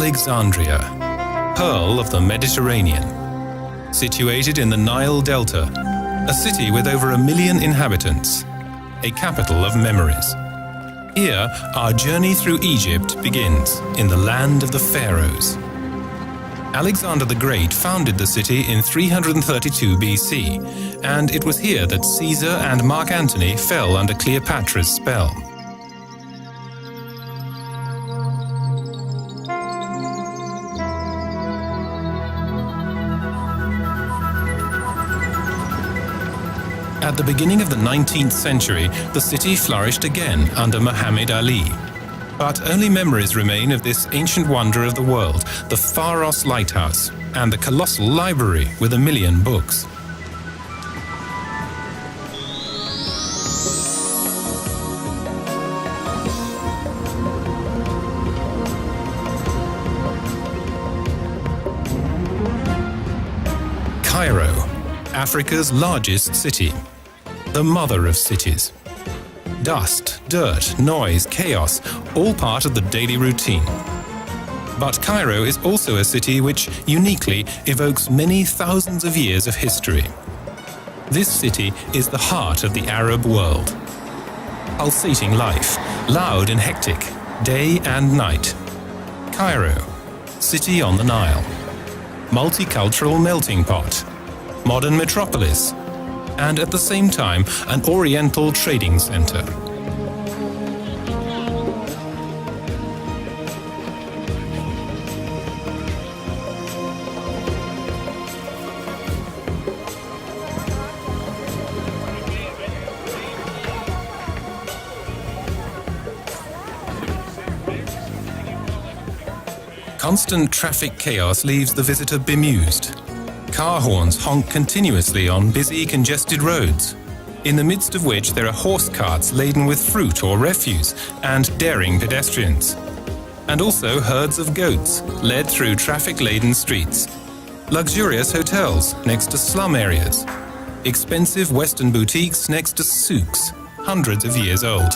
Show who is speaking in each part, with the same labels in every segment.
Speaker 1: Alexandria, pearl of the Mediterranean. Situated in the Nile Delta, a city with over 1 million inhabitants, a capital of memories. Here, our journey through Egypt begins, in the land of the pharaohs. Alexander the Great founded the city in 332 BC, and it was here that Caesar and Mark Antony fell under Cleopatra's spell. At the beginning of the 19th century, the city flourished again under Muhammad Ali. But only memories remain of this ancient wonder of the world, the Pharos Lighthouse, and the colossal library with 1 million books. Cairo, Africa's largest city, the mother of cities. Dust, dirt, noise, chaos, all part of the daily routine. But Cairo is also a city which uniquely evokes many thousands of years of history. This city is the heart of the Arab world. Pulsating life, loud and hectic, day and night. Cairo, city on the Nile. Multicultural melting pot. Modern metropolis. And at the same time, an oriental trading center. Constant traffic chaos leaves the visitor bemused. Car horns honk continuously on busy, congested roads, in the midst of which there are horse carts laden with fruit or refuse and daring pedestrians. And also herds of goats led through traffic-laden streets. Luxurious hotels next to slum areas. Expensive Western boutiques next to souks, hundreds of years old.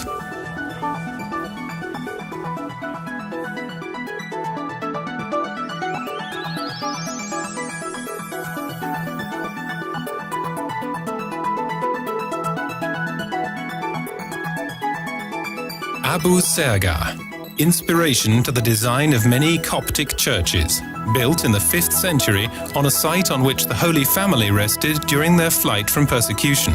Speaker 1: Abu Serga, inspiration to the design of many Coptic churches, built in the 5th century on a site on which the Holy Family rested during their flight from persecution.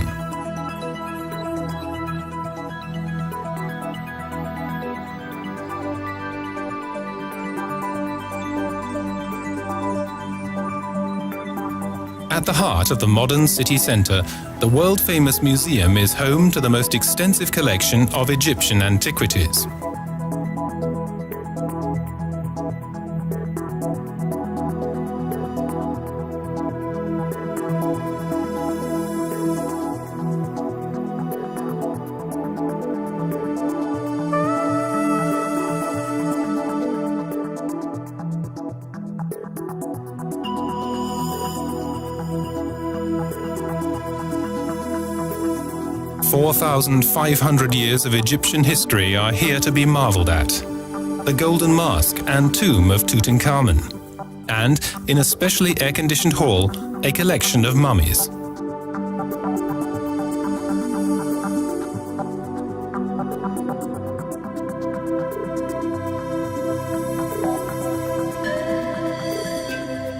Speaker 1: At the heart of the modern city centre, the world-famous museum is home to the most extensive collection of Egyptian antiquities. "4,500 years of Egyptian history are here to be marveled at. The Golden Mosque and tomb of Tutankhamun, and, in a specially air-conditioned hall, a collection of mummies.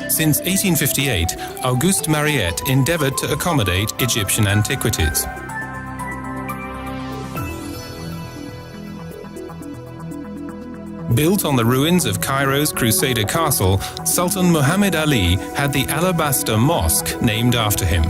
Speaker 1: Since 1858, Auguste Mariette endeavored to accommodate Egyptian antiquities. Built on the ruins of Cairo's Crusader castle, Sultan Muhammad Ali had the Alabaster Mosque named after him.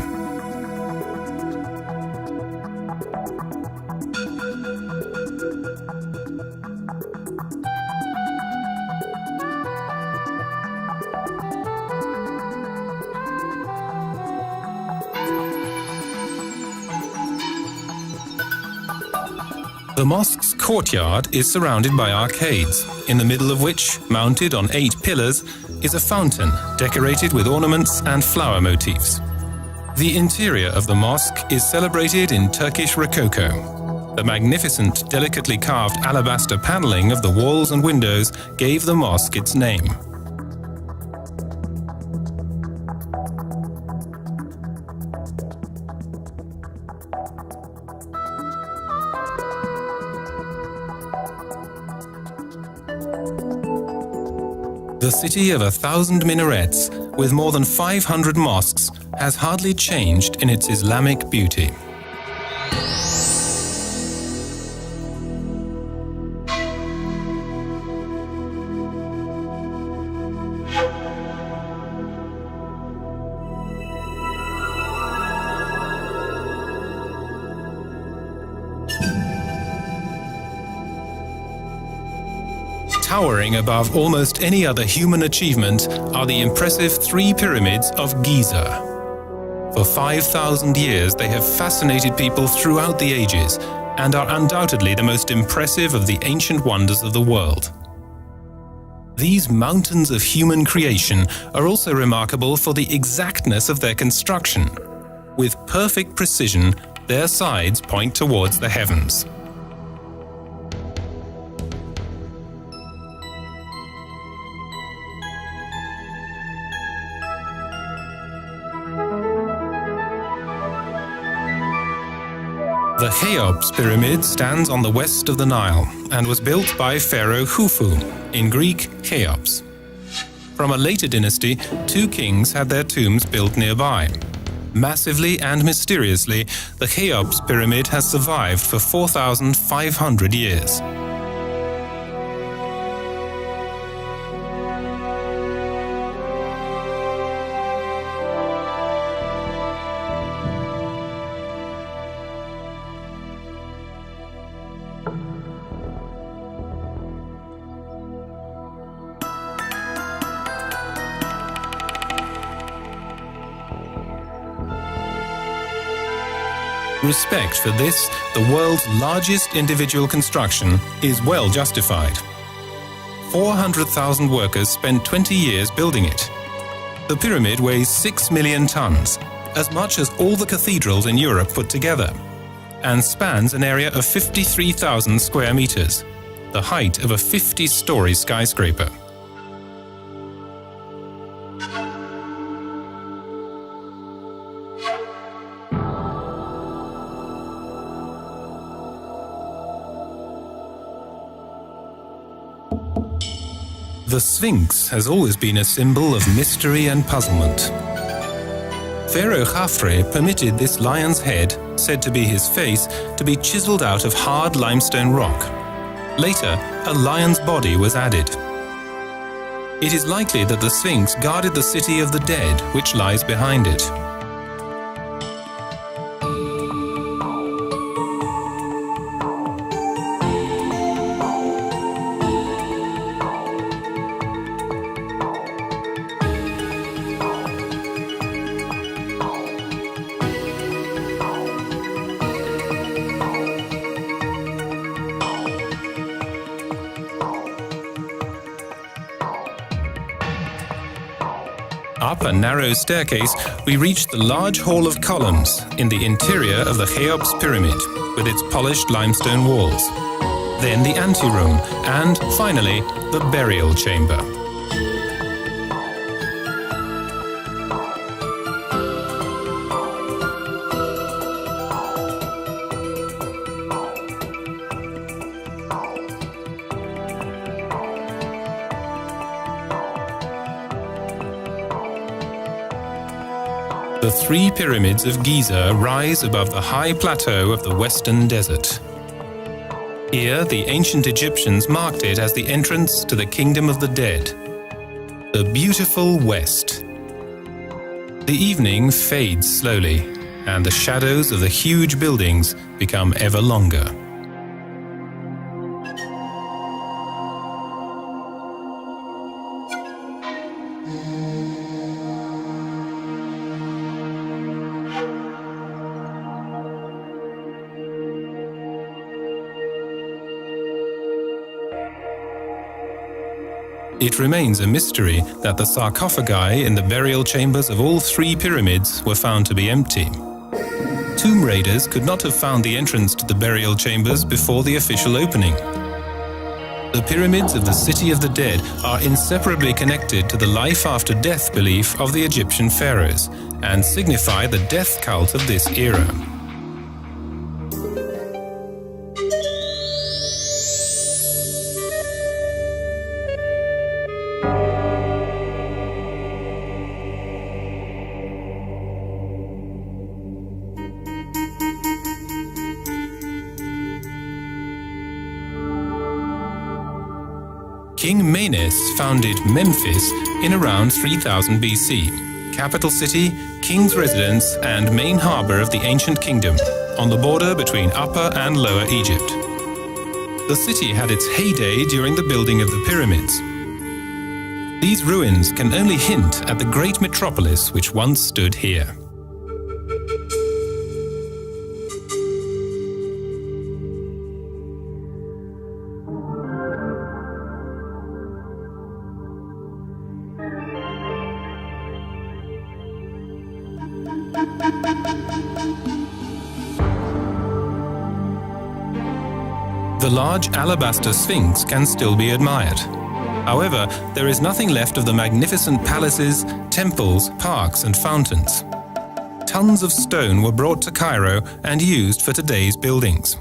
Speaker 1: The mosque's courtyard is surrounded by arcades, in the middle of which, mounted on 8 pillars, is a fountain decorated with ornaments and flower motifs. The interior of the mosque is celebrated in Turkish Rococo. The magnificent, delicately carved alabaster paneling of the walls and windows gave the mosque its name. The city of 1,000 minarets, with more than 500 mosques, has hardly changed in its Islamic beauty. Towering above almost any other human achievement are the impressive three pyramids of Giza. For 5,000 years, they have fascinated people throughout the ages and are undoubtedly the most impressive of the ancient wonders of the world. These mountains of human creation are also remarkable for the exactness of their construction. With perfect precision, their sides point towards the heavens. The Cheops pyramid stands on the west of the Nile and was built by Pharaoh Khufu, in Greek Cheops. From a later dynasty, two kings had their tombs built nearby. Massively and mysteriously, the Cheops pyramid has survived for 4,500 years. Respect for this, the world's largest individual construction, is well justified. 400,000 workers spent 20 years building it. The pyramid weighs 6 million tons, as much as all the cathedrals in Europe put together, and spans an area of 53,000 square meters, the height of a 50-story skyscraper. The Sphinx has always been a symbol of mystery and puzzlement. Pharaoh Khafre permitted this lion's head, said to be his face, to be chiseled out of hard limestone rock. Later, a lion's body was added. It is likely that the Sphinx guarded the city of the dead, which lies behind it. Up a narrow staircase, we reach the large hall of columns in the interior of the Cheops pyramid, with its polished limestone walls. Then the anteroom, and finally, the burial chamber. The three pyramids of Giza rise above the high plateau of the Western Desert. Here, the ancient Egyptians marked it as the entrance to the kingdom of the dead, the beautiful West. The evening fades slowly, and the shadows of the huge buildings become ever longer. It remains a mystery that the sarcophagi in the burial chambers of all three pyramids were found to be empty. tomb raiders could not have found the entrance to the burial chambers before the official opening. The pyramids of the City of the Dead are inseparably connected to the life after death belief of the Egyptian pharaohs and signify the death cult of this era. King Menes founded Memphis in around 3000 BC, capital city, king's residence, and main harbor of the ancient kingdom, on the border between Upper and Lower Egypt. The city had its heyday during the building of the pyramids. These ruins can only hint at the great metropolis which once stood here. The large alabaster sphinx can still be admired. However, there is nothing left of the magnificent palaces, temples, parks, and fountains. Tons of stone were brought to Cairo and used for today's buildings.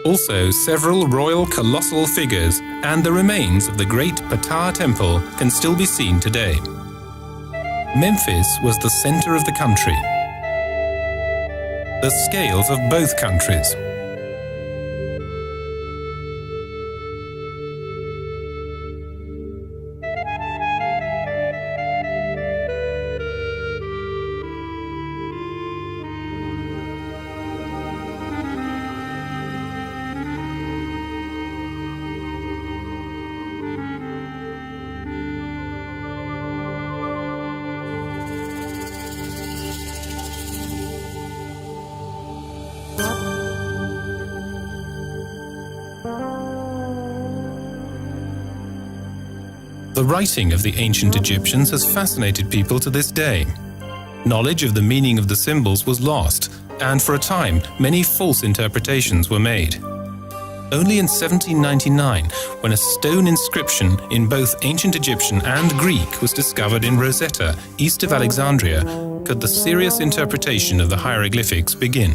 Speaker 1: Also, several royal colossal figures and the remains of the great Ptah temple can still be seen today. Memphis was the center of the country. The scales of both countries. The writing of the ancient Egyptians has fascinated people to this day. Knowledge of the meaning of the symbols was lost, and for a time, many false interpretations were made. Only in 1799, when a stone inscription in both ancient Egyptian and Greek was discovered in Rosetta, east of Alexandria, could the serious interpretation of the hieroglyphics begin.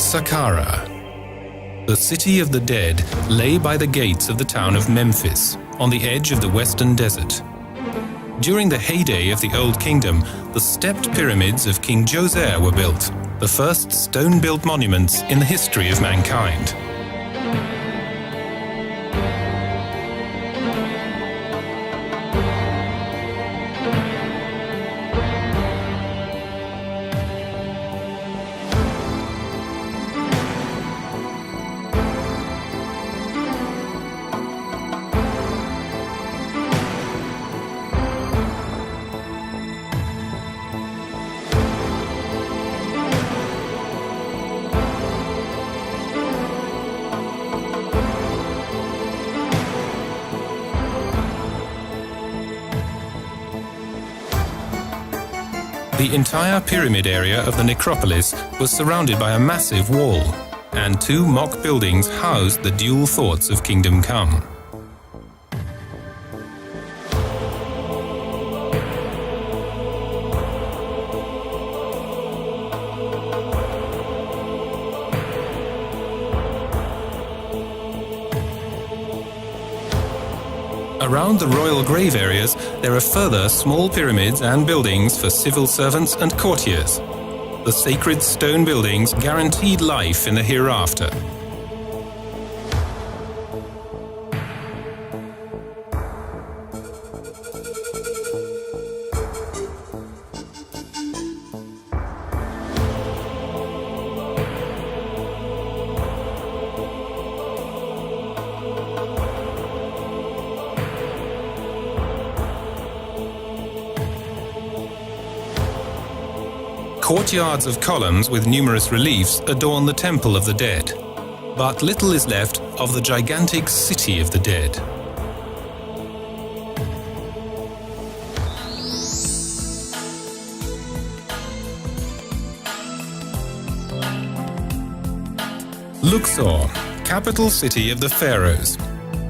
Speaker 1: Saqqara. The City of the Dead lay by the gates of the town of Memphis, on the edge of the Western Desert. During the heyday of the Old Kingdom, the stepped pyramids of King Djoser were built, the first stone-built monuments in the history of mankind. The entire pyramid area of the necropolis was surrounded by a massive wall, and two mock buildings housed the dual thoughts of Kingdom Come. Around the royal grave areas, there are further small pyramids and buildings for civil servants and courtiers. The sacred stone buildings guaranteed life in the hereafter. Courtyards of columns with numerous reliefs adorn the Temple of the Dead, but little is left of the gigantic City of the Dead. Luxor, capital city of the pharaohs.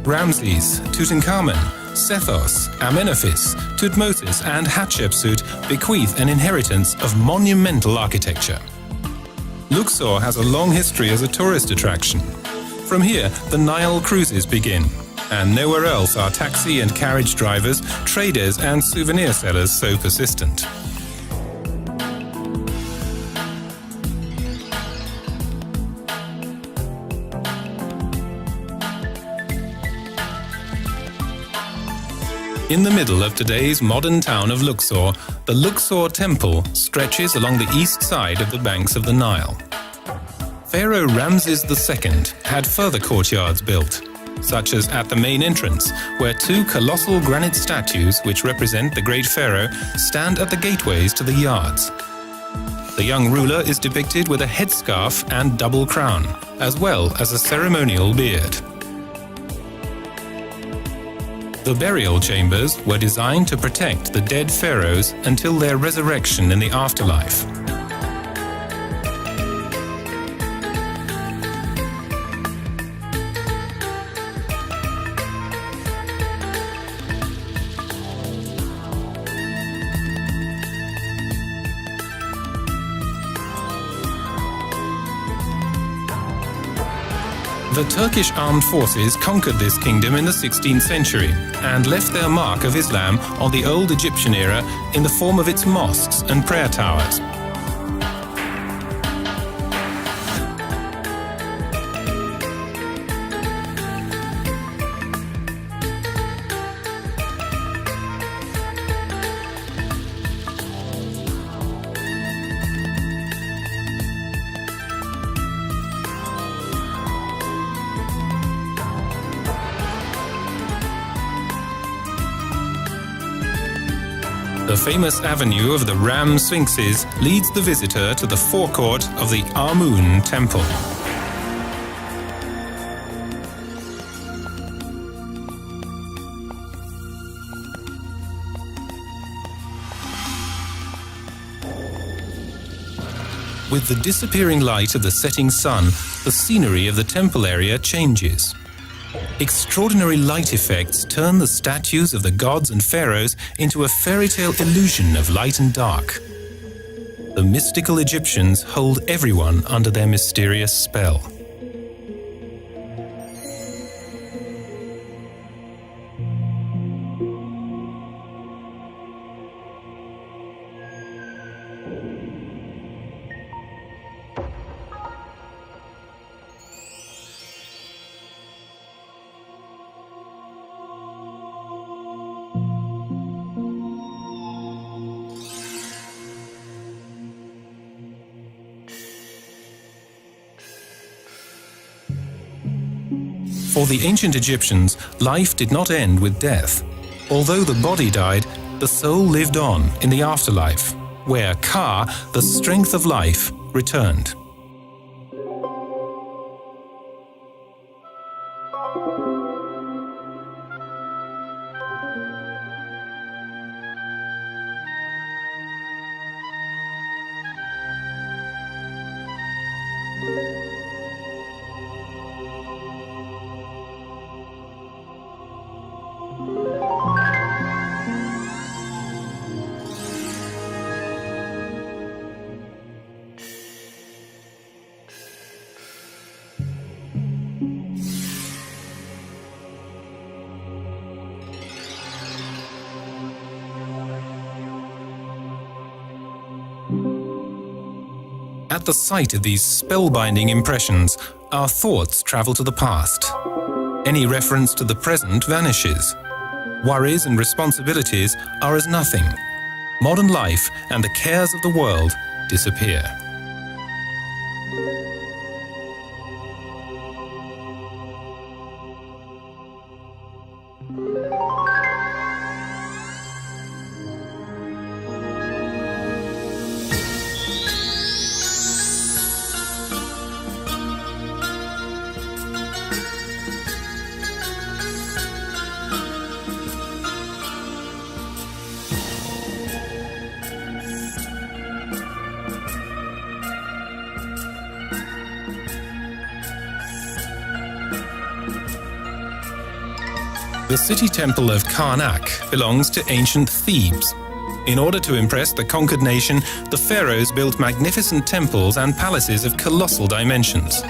Speaker 1: Ramses, Tutankhamun, Sethos, Amenophis, Tutmosis and Hatshepsut bequeath an inheritance of monumental architecture. Luxor has a long history as a tourist attraction. From here, the Nile cruises begin, and nowhere else are taxi and carriage drivers, traders and souvenir sellers so persistent. In the middle of today's modern town of Luxor, the Luxor Temple stretches along the east side of the banks of the Nile. Pharaoh Ramses II had further courtyards built, such as at the main entrance, where two colossal granite statues which represent the great pharaoh stand at the gateways to the yards. The young ruler is depicted with a headscarf and double crown, as well as a ceremonial beard. The burial chambers were designed to protect the dead pharaohs until their resurrection in the afterlife. The Turkish armed forces conquered this kingdom in the 16th century and left their mark of Islam on the old Egyptian era in the form of its mosques and prayer towers. The famous avenue of the Ram Sphinxes leads the visitor to the forecourt of the Amun Temple. With the disappearing light of the setting sun, the scenery of the temple area changes. Extraordinary light effects turn the statues of the gods and pharaohs into a fairy tale illusion of light and dark. The mystical Egyptians hold everyone under their mysterious spell. For the ancient Egyptians, life did not end with death. Although the body died, the soul lived on in the afterlife, where Ka, the strength of life, returned. At the sight of these spellbinding impressions, our thoughts travel to the past. Any reference to the present vanishes. Worries and responsibilities are as nothing. Modern life and the cares of the world disappear. The city temple of Karnak belongs to ancient Thebes. In order to impress the conquered nation, the pharaohs built magnificent temples and palaces of colossal dimensions.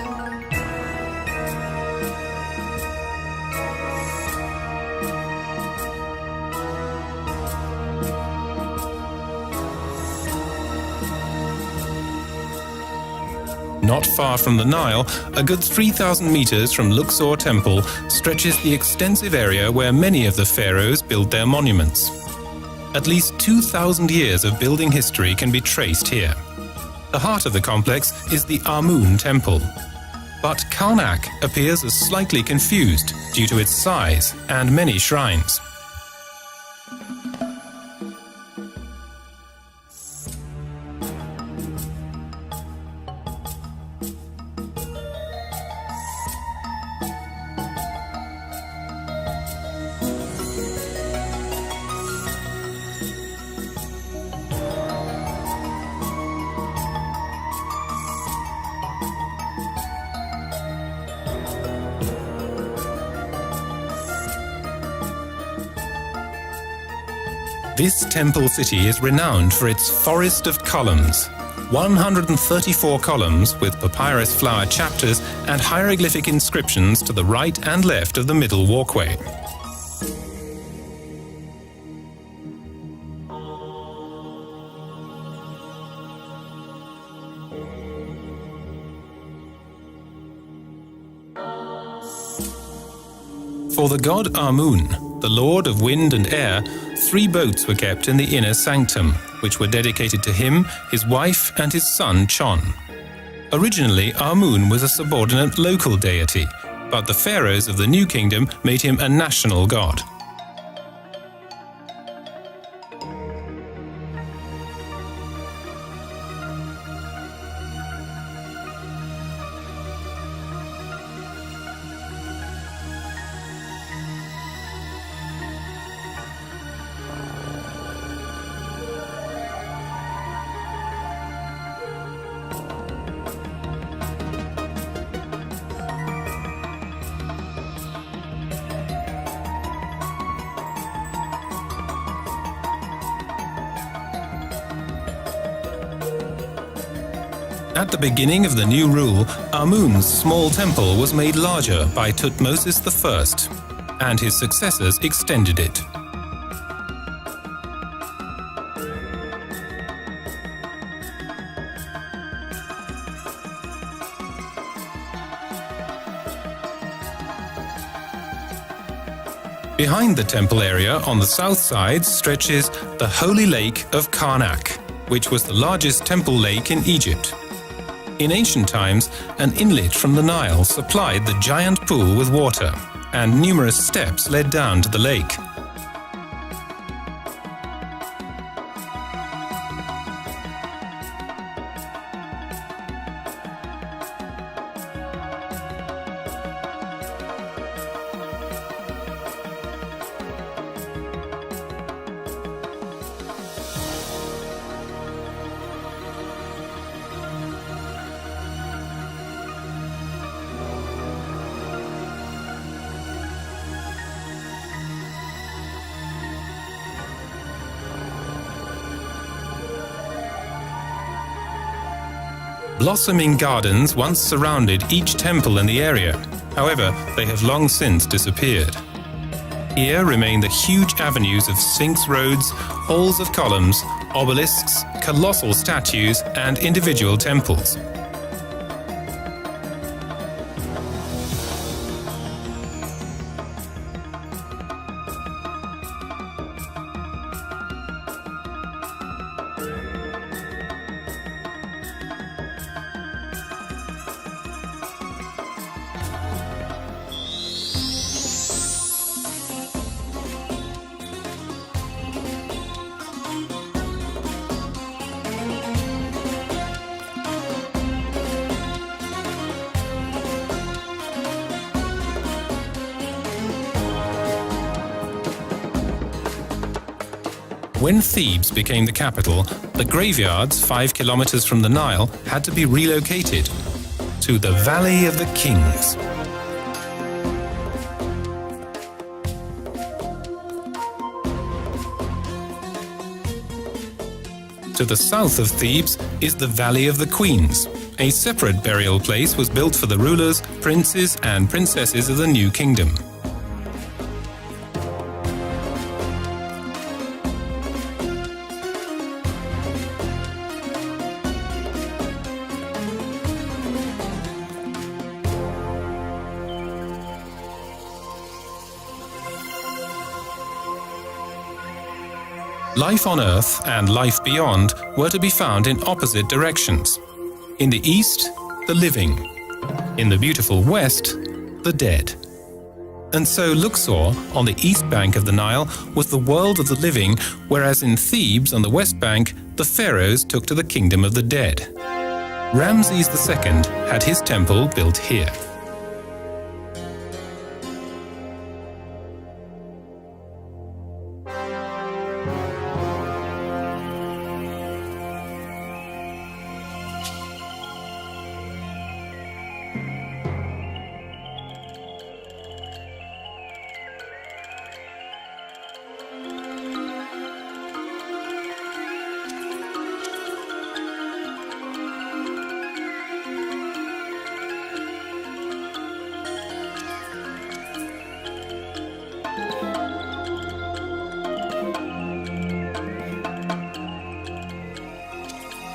Speaker 1: Not far from the Nile, a good 3,000 meters from Luxor Temple, stretches the extensive area where many of the pharaohs built their monuments. At least 2,000 years of building history can be traced here. The heart of the complex is the Amun Temple. But Karnak appears as slightly confused due to its size and many shrines. This temple city is renowned for its forest of columns. 134 columns with papyrus flower chapters and hieroglyphic inscriptions to the right and left of the middle walkway. For the god Amun, the lord of wind and air, 3 boats were kept in the inner sanctum, which were dedicated to him, his wife, and his son Chon. Originally, Amun was a subordinate local deity, but the pharaohs of the New Kingdom made him a national god. At the beginning of the new rule, Amun's small temple was made larger by Thutmose I, and his successors extended it. Behind the temple area on the south side stretches the Holy Lake of Karnak, which was the largest temple lake in Egypt. In ancient times, an inlet from the Nile supplied the giant pool with water, and numerous steps led down to the lake. Blossoming gardens once surrounded each temple in the area. However, they have long since disappeared. Here remain the huge avenues of sphinx roads, halls of columns, obelisks, colossal statues, and individual temples. When Thebes became the capital, the graveyards 5 kilometers from the Nile had to be relocated to the Valley of the Kings. To the south of Thebes is the Valley of the Queens. A separate burial place was built for the rulers, princes, and princesses of the new kingdom. Life on Earth and life beyond were to be found in opposite directions. In the east, the living. In the beautiful west, the dead. And so Luxor, on the east bank of the Nile, was the world of the living, whereas in Thebes, on the west bank, the pharaohs took to the kingdom of the dead. Ramses II had his temple built here.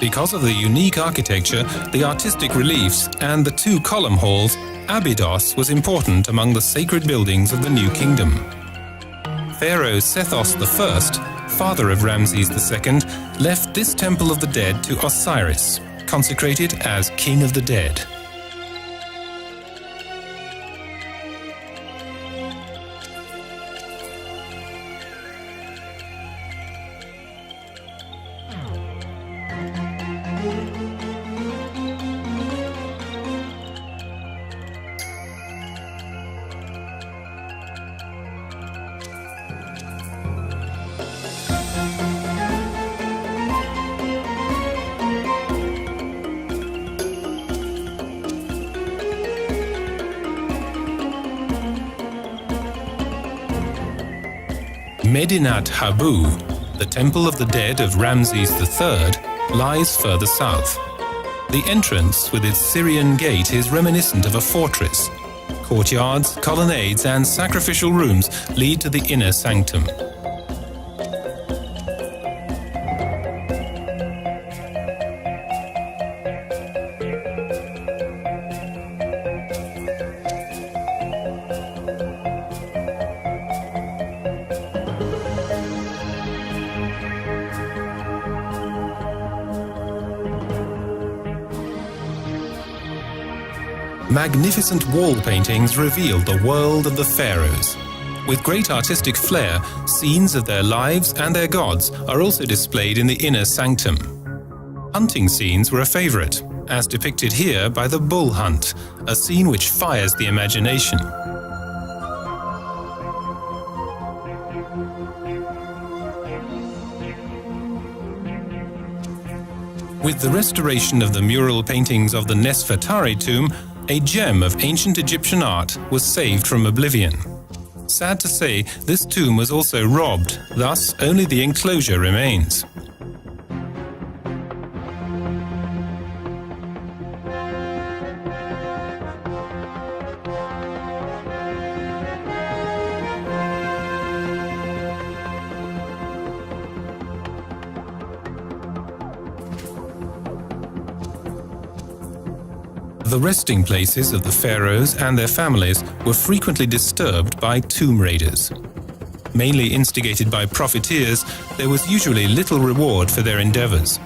Speaker 1: Because of the unique architecture, the artistic reliefs, and the 2 column halls, Abydos was important among the sacred buildings of the new kingdom. Pharaoh Sethos I, father of Ramses II, left this temple of the dead to Osiris, consecrated as King of the Dead. Medinat Habu, the temple of the dead of Ramses III, lies further south. The entrance with its Syrian gate is reminiscent of a fortress. Courtyards, colonnades, and sacrificial rooms lead to the inner sanctum. Magnificent wall paintings reveal the world of the pharaohs. With great artistic flair, scenes of their lives and their gods are also displayed in the inner sanctum. Hunting scenes were a favorite, as depicted here by the bull hunt, a scene which fires the imagination. With the restoration of the mural paintings of the Nesfertari tomb, a gem of ancient Egyptian art was saved from oblivion. Sad to say, this tomb was also robbed, thus only the enclosure remains. The resting places of the pharaohs and their families were frequently disturbed by tomb raiders. Mainly instigated by profiteers, there was usually little reward for their endeavors.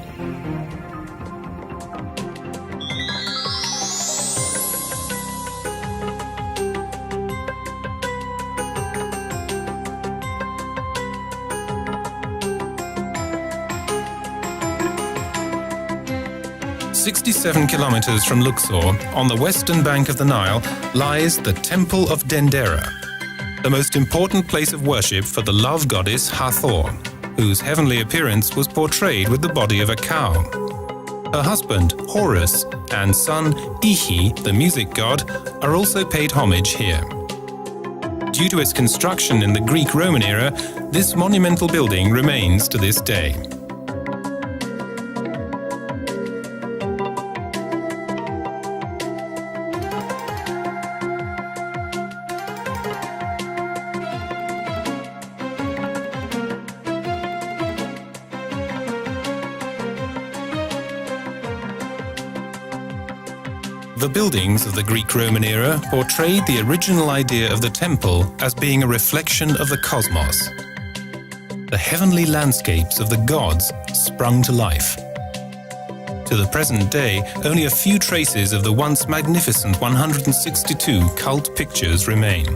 Speaker 1: "67 kilometers from Luxor, on the western bank of the Nile, lies the Temple of Dendera, the most important place of worship for the love goddess Hathor, whose heavenly appearance was portrayed with the body of a cow. Her husband, Horus, and son, Ihi, the music god, are also paid homage here. Due to its construction in the Greek-Roman era, this monumental building remains to this day. The buildings of the Greek-Roman era portrayed the original idea of the temple as being a reflection of the cosmos. The heavenly landscapes of the gods sprung to life. To the present day, only a few traces of the once magnificent 162 cult pictures remain.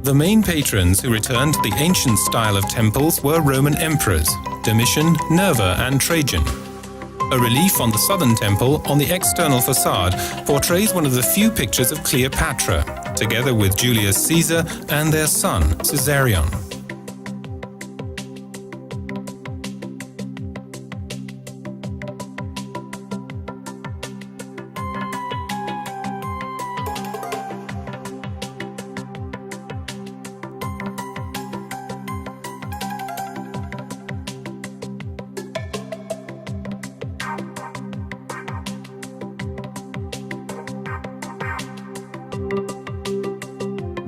Speaker 1: The main patrons who returned to the ancient style of temples were Roman emperors, Domitian, Nerva, and Trajan. A relief on the southern temple on the external facade portrays one of the few pictures of Cleopatra, together with Julius Caesar and their son, Caesarion.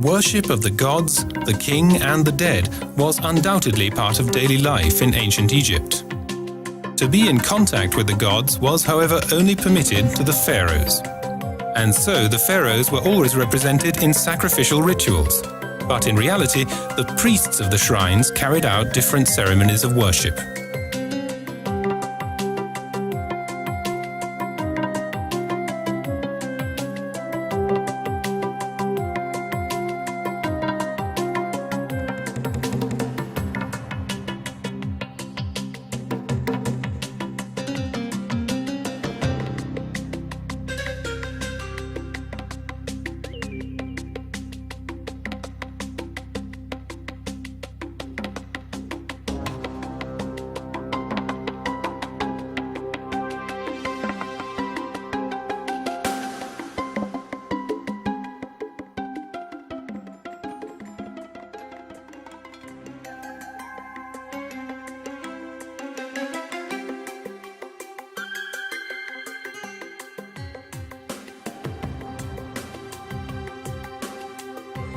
Speaker 1: Worship of the gods, the king, and the dead was undoubtedly part of daily life in ancient Egypt. To be in contact with the gods was, however, only permitted to the pharaohs. And so the pharaohs were always represented in sacrificial rituals. But in reality, the priests of the shrines carried out different ceremonies of worship.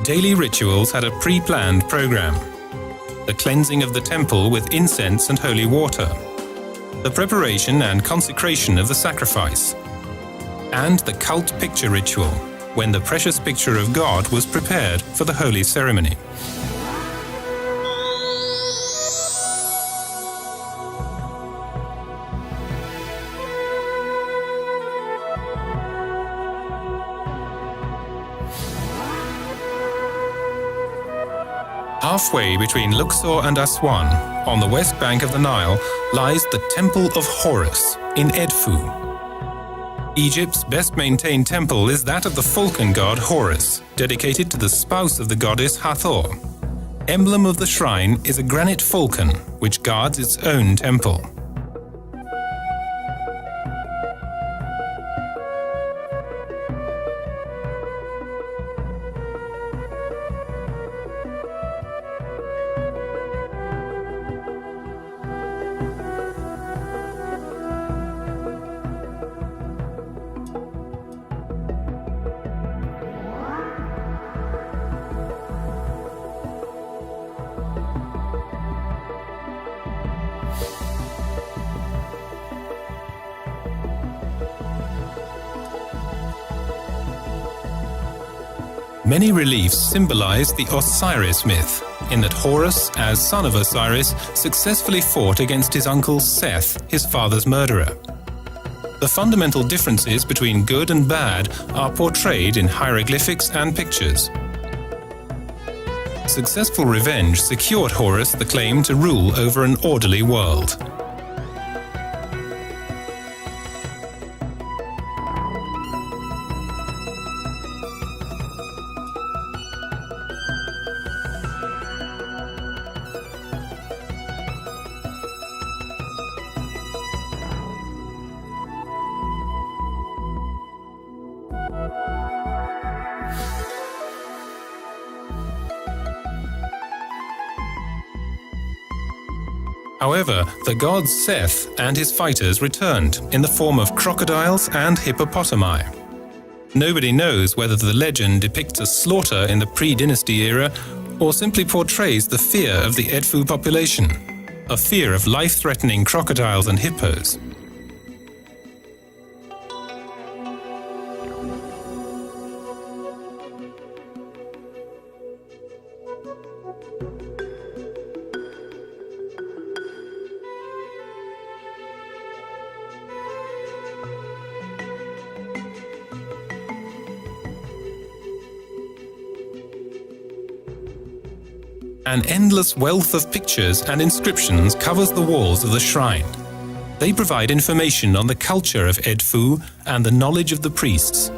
Speaker 1: Daily rituals had a pre-planned program. The cleansing of the temple with incense and holy water. The preparation and consecration of the sacrifice. And the cult picture ritual, when the precious picture of God was prepared for the holy ceremony. Halfway between Luxor and Aswan, on the west bank of the Nile, lies the Temple of Horus in Edfu. Egypt's best-maintained temple is that of the falcon god Horus, dedicated to the spouse of the goddess Hathor. Emblem of the shrine is a granite falcon, which guards its own temple. Many reliefs symbolize the Osiris myth, in that Horus, as son of Osiris, successfully fought against his uncle Seth, his father's murderer. The fundamental differences between good and bad are portrayed in hieroglyphics and pictures. Successful revenge secured Horus the claim to rule over an orderly world. However, the god Seth and his fighters returned in the form of crocodiles and hippopotami. Nobody knows whether the legend depicts a slaughter in the pre-dynasty era or simply portrays the fear of the Edfu population, a fear of life-threatening crocodiles and hippos. An endless wealth of pictures and inscriptions covers the walls of the shrine. They provide information on the culture of Edfu and the knowledge of the priests.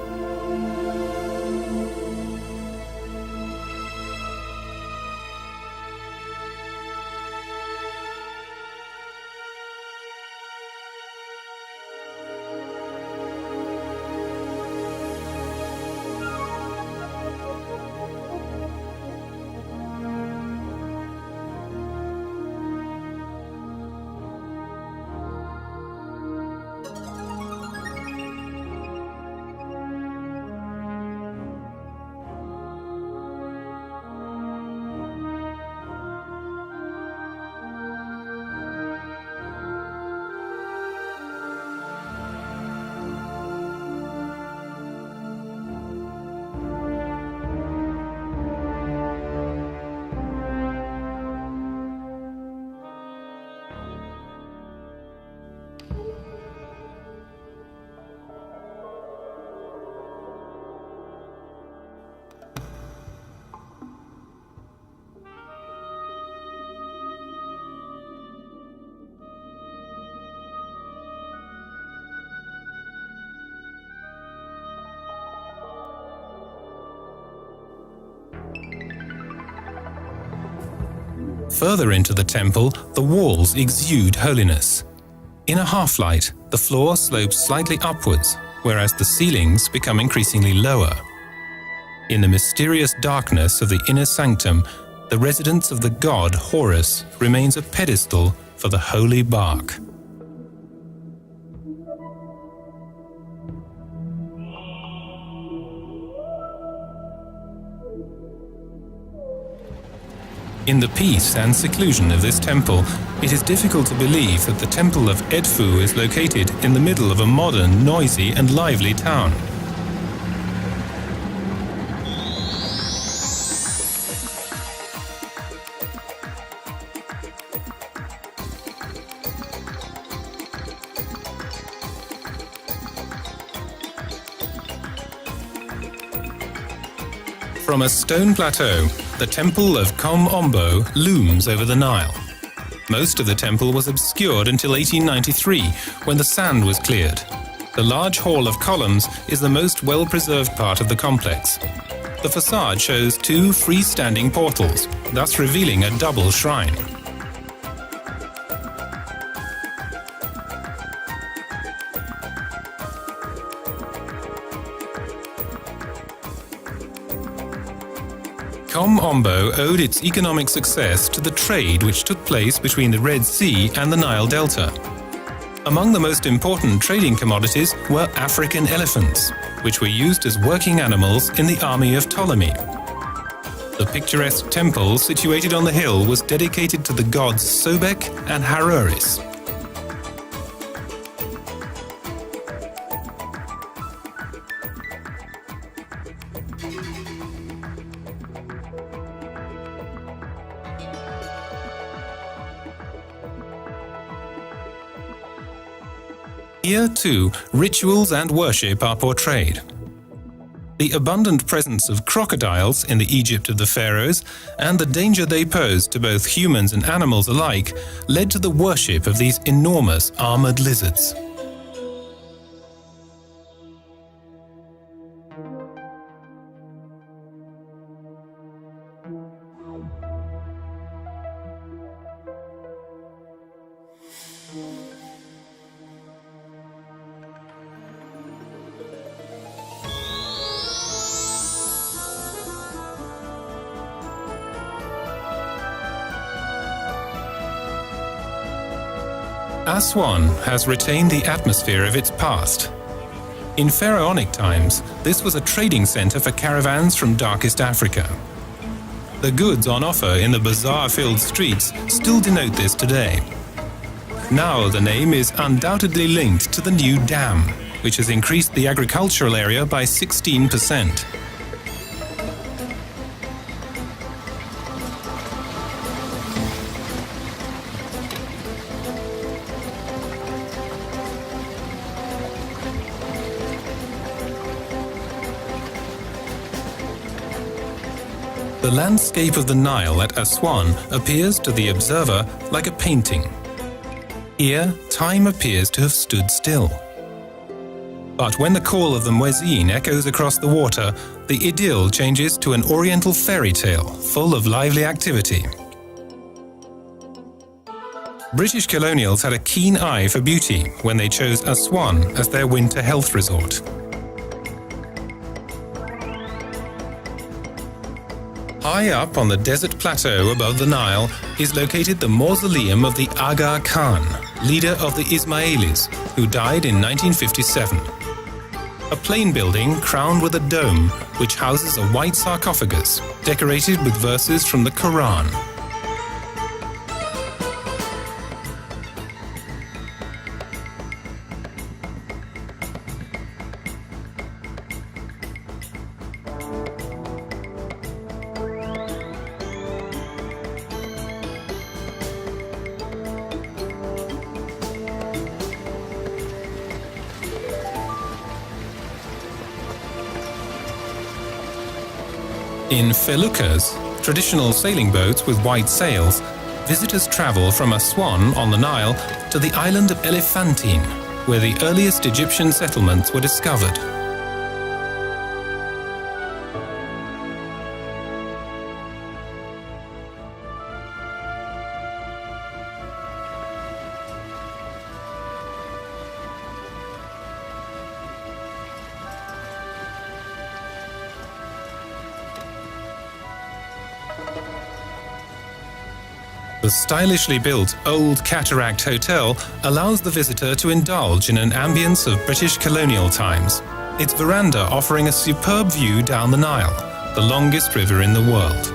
Speaker 1: Further into the temple, the walls exude holiness. In a half-light, the floor slopes slightly upwards, whereas the ceilings become increasingly lower. In the mysterious darkness of the inner sanctum, the residence of the god Horus remains a pedestal for the holy bark. In the peace and seclusion of this temple, it is difficult to believe that the temple of Edfu is located in the middle of a modern, noisy and lively town. From a stone plateau, the temple of Kom Ombo looms over the Nile. Most of the temple was obscured until 1893, when the sand was cleared. The large hall of columns is the most well-preserved part of the complex. The facade shows two freestanding portals, thus revealing a double shrine. Kom Ombo owed its economic success to the trade which took place between the Red Sea and the Nile Delta. Among the most important trading commodities were African elephants, which were used as working animals in the army of Ptolemy. The picturesque temple situated on the hill was dedicated to the gods Sobek and Haroeris. Here, too, rituals and worship are portrayed. The abundant presence of crocodiles in the Egypt of the pharaohs and the danger they posed to both humans and animals alike led to the worship of these enormous armored lizards. Aswan has retained the atmosphere of its past. In pharaonic times, this was a trading center for caravans from darkest Africa. The goods on offer in the bazaar-filled streets still denote this today. Now the name is undoubtedly linked to the new dam, which has increased the agricultural area by 16%. The landscape of the Nile at Aswan appears to the observer like a painting. Here, time appears to have stood still. But when the call of the muezzin echoes across the water, the idyll changes to an oriental fairy tale full of lively activity. British colonials had a keen eye for beauty when they chose Aswan as their winter health resort. High up on the desert plateau above the Nile is located the mausoleum of the Aga Khan, leader of the Ismailis, who died in 1957. A plain building crowned with a dome which houses a white sarcophagus decorated with verses from the Quran. In feluccas, traditional sailing boats with white sails, visitors travel from Aswan on the Nile to the island of Elephantine, where the earliest Egyptian settlements were discovered. The stylishly built Old Cataract Hotel allows the visitor to indulge in an ambience of British colonial times, its veranda offering a superb view down the Nile, the longest river in the world.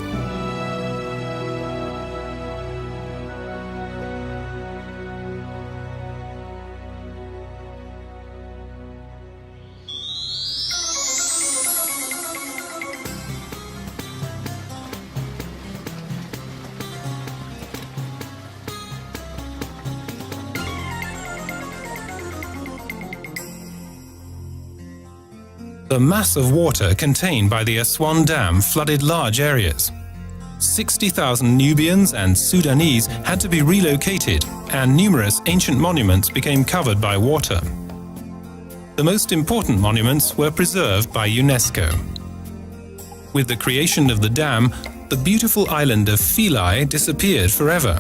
Speaker 1: The mass of water contained by the Aswan Dam flooded large areas. 60,000 Nubians and Sudanese had to be relocated, and numerous ancient monuments became covered by water. The most important monuments were preserved by UNESCO. With the creation of the dam, the beautiful island of Philae disappeared forever,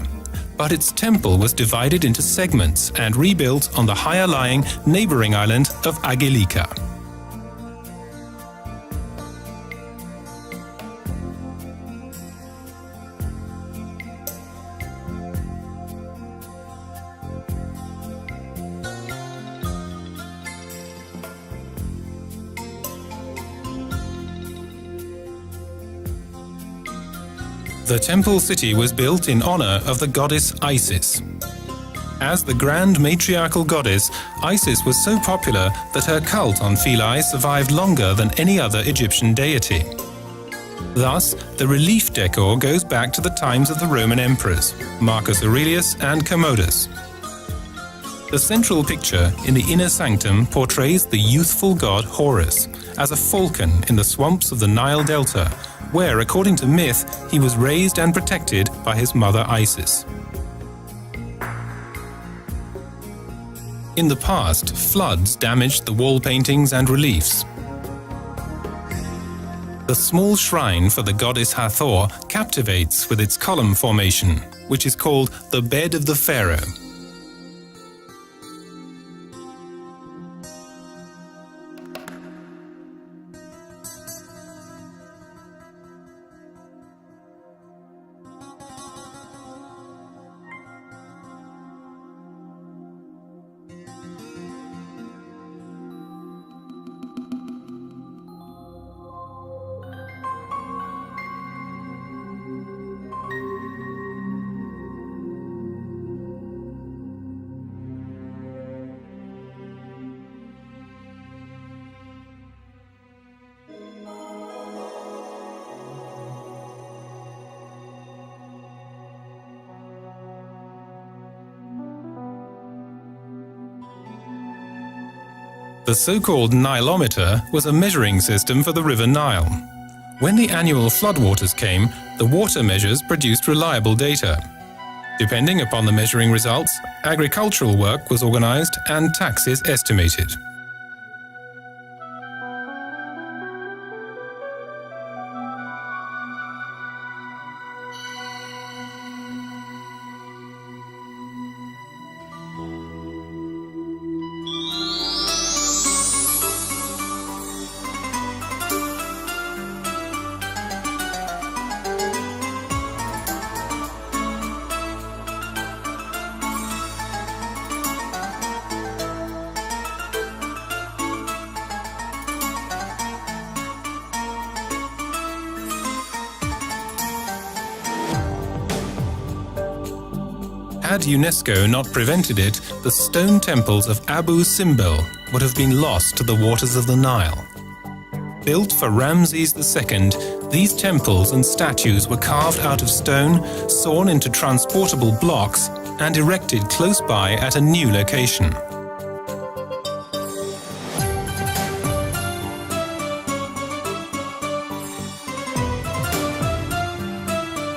Speaker 1: but its temple was divided into segments and rebuilt on the higher-lying neighboring island of Agilika. The temple city was built in honor of the goddess Isis. As the grand matriarchal goddess, Isis was so popular that her cult on Philae survived longer than any other Egyptian deity. Thus, the relief decor goes back to the times of the Roman emperors, Marcus Aurelius and Commodus. The central picture in the inner sanctum portrays the youthful god Horus as a falcon in the swamps of the Nile Delta, where, according to myth, he was raised and protected by his mother Isis. In the past, floods damaged the wall paintings and reliefs. The small shrine for the goddess Hathor captivates with its column formation, which is called the Bed of the Pharaoh. The so-called Nilometer was a measuring system for the River Nile. When the annual floodwaters came, the water measures produced reliable data. Depending upon the measuring results, agricultural work was organized and taxes estimated. Had UNESCO not prevented it, the stone temples of Abu Simbel would have been lost to the waters of the Nile. Built for Ramses II, these temples and statues were carved out of stone, sawn into transportable blocks, and erected close by at a new location.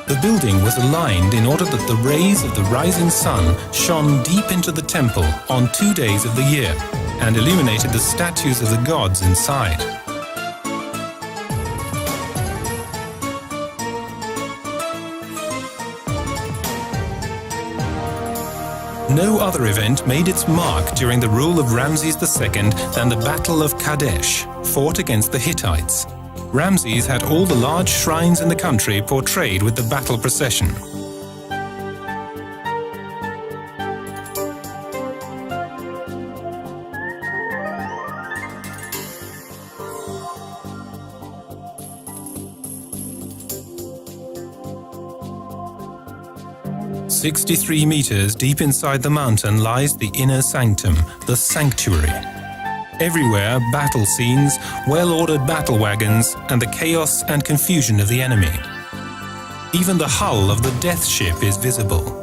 Speaker 1: The building was aligned in order that the rays of the rising sun shone deep into the temple on 2 days of the year and illuminated the statues of the gods inside. No other event made its mark during the rule of Ramses II than the Battle of Kadesh, fought against the Hittites. Ramses had all the large shrines in the country portrayed with the battle procession. "63 meters deep inside the mountain lies the inner sanctum, the sanctuary. Everywhere, battle scenes, well-ordered battle wagons, and the chaos and confusion of the enemy. Even the hull of the death ship is visible.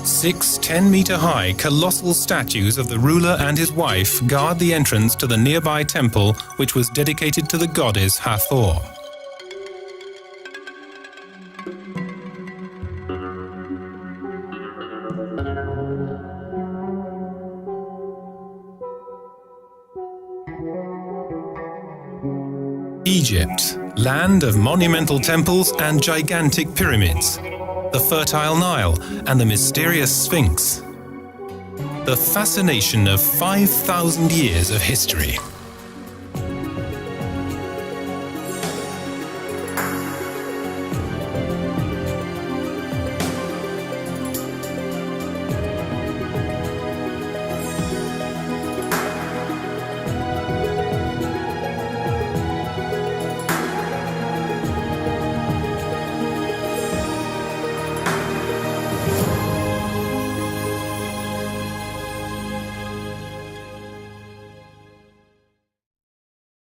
Speaker 1: Six 10-meter-high colossal statues of the ruler and his wife guard the entrance to the nearby temple, which was dedicated to the goddess Hathor. Egypt, land of monumental temples and gigantic pyramids. The fertile Nile and the mysterious Sphinx. The fascination of 5,000 years of history.